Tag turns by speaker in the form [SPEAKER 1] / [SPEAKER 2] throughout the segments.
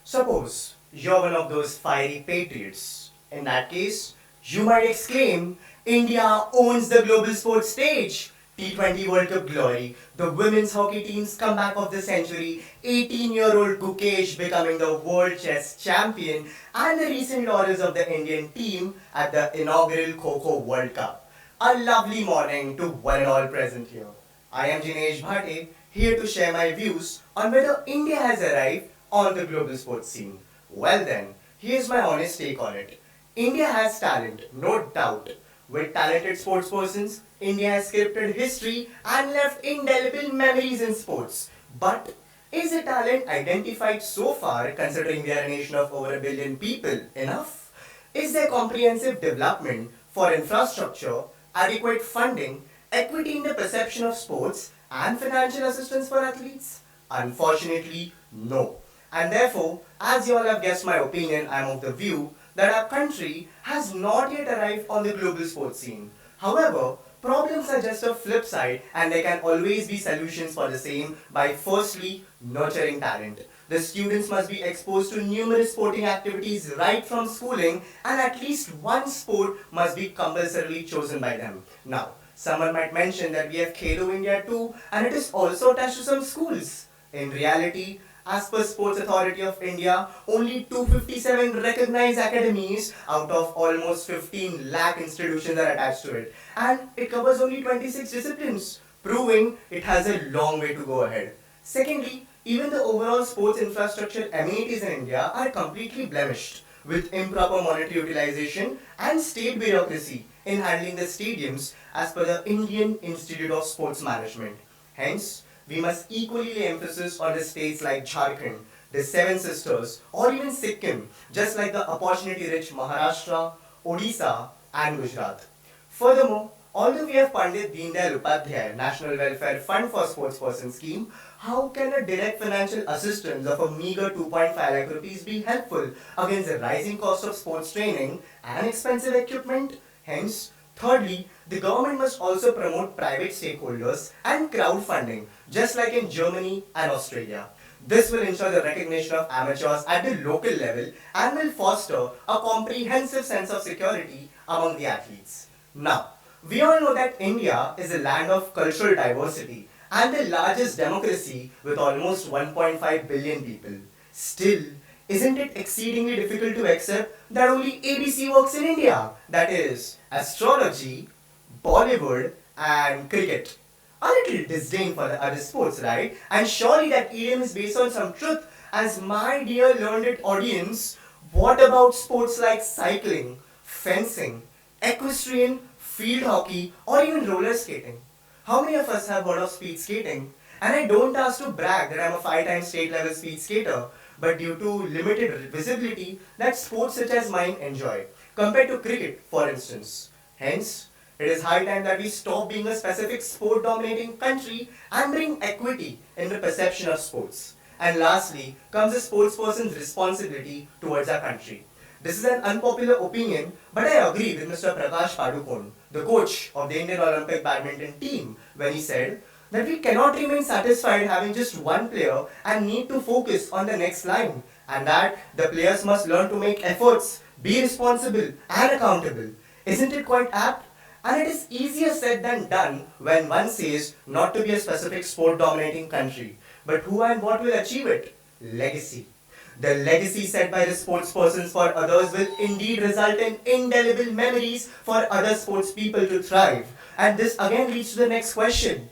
[SPEAKER 1] Suppose you're one of those fiery patriots. In that case, you might exclaim, India owns the global sports stage. T20 World Cup glory, the women's hockey team's comeback of the century, 18-year-old Gukesh becoming the world chess champion, and the recent laurels of the Indian team at the inaugural Kho World Cup. A lovely morning to one and all present here. I am Jinesh Bhate, here to share my views on whether India has arrived on the global sports scene. Well then, here's my honest take on it. India has talent, no doubt. With talented sportspersons, India has scripted history and left indelible memories in sports. But is the talent identified so far, considering we are a nation of over a billion people, enough? Is there comprehensive development for infrastructure, adequate funding, equity in the perception of sports, and financial assistance for athletes? Unfortunately, no. And therefore, as you all have guessed my opinion, I am of the view that our country has not yet arrived on the global sports scene. However, problems are just a flip side and there can always be solutions for the same by firstly nurturing talent. The students must be exposed to numerous sporting activities right from schooling and at least one sport must be compulsorily chosen by them. Now, someone might mention that we have Khelo India too and it is also attached to some schools. In reality, as per Sports Authority of India, only 257 recognized academies out of almost 15 lakh institutions are attached to it. And it covers only 26 disciplines, proving it has a long way to go ahead. Secondly, even the overall sports infrastructure amenities in India are completely blemished, with improper monetary utilization and state bureaucracy in handling the stadiums as per the Indian Institute of Sports Management. Hence, we must equally lay emphasis on the states like Jharkhand, the Seven Sisters, or even Sikkim, just like the opportunity-rich Maharashtra, Odisha, and Gujarat. Furthermore, although we have Pandit Deen Dayal Upadhyay National Welfare Fund for Sportsperson scheme, how can a direct financial assistance of a meager 2.5 lakh rupees be helpful against the rising cost of sports training and expensive equipment? Hence, thirdly, the government must also promote private stakeholders and crowdfunding, just like in Germany and Australia. This will ensure the recognition of amateurs at the local level and will foster a comprehensive sense of security among the athletes. Now, we all know that India is a land of cultural diversity and the largest democracy with almost 1.5 billion people. Still, isn't it exceedingly difficult to accept that only ABC works in India? That is, astrology, Bollywood, and cricket. A little disdain for the other sports, right? And surely that idiom is based on some truth. As my dear learned audience, what about sports like cycling, fencing, equestrian, field hockey, or even roller skating? How many of us have heard of speed skating? And I don't ask to brag that I'm a 5-time state level speed skater, but due to limited visibility that sports such as mine enjoy, compared to cricket, for instance. Hence, it is high time that we stop being a specific sport dominating country and bring equity in the perception of sports. And lastly, comes the sportsperson's responsibility towards our country. This is an unpopular opinion, but I agree with Mr. Prakash Padukone, the coach of the Indian Olympic badminton team, when he said that we cannot remain satisfied having just one player and need to focus on the next line, and that the players must learn to make efforts, be responsible and accountable. Isn't it quite apt? And it is easier said than done when one says not to be a specific sport dominating country. But who and what will achieve it? Legacy. The legacy set by the sportspersons for others will indeed result in indelible memories for other sports people to thrive. And this again leads to the next question.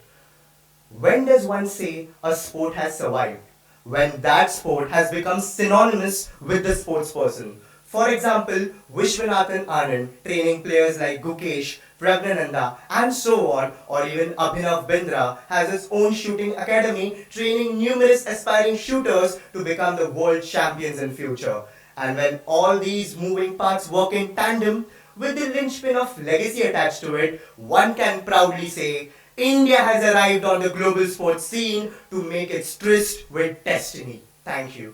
[SPEAKER 1] When does one say a sport has survived? When that sport has become synonymous with the sportsperson. For example, Vishwanathan Anand training players like Gukesh, Pragnananda and so on, or even Abhinav Bindra has his own shooting academy training numerous aspiring shooters to become the world champions in future. And when all these moving parts work in tandem with the linchpin of legacy attached to it, one can proudly say India has arrived on the global sports scene to make its tryst with destiny. Thank you.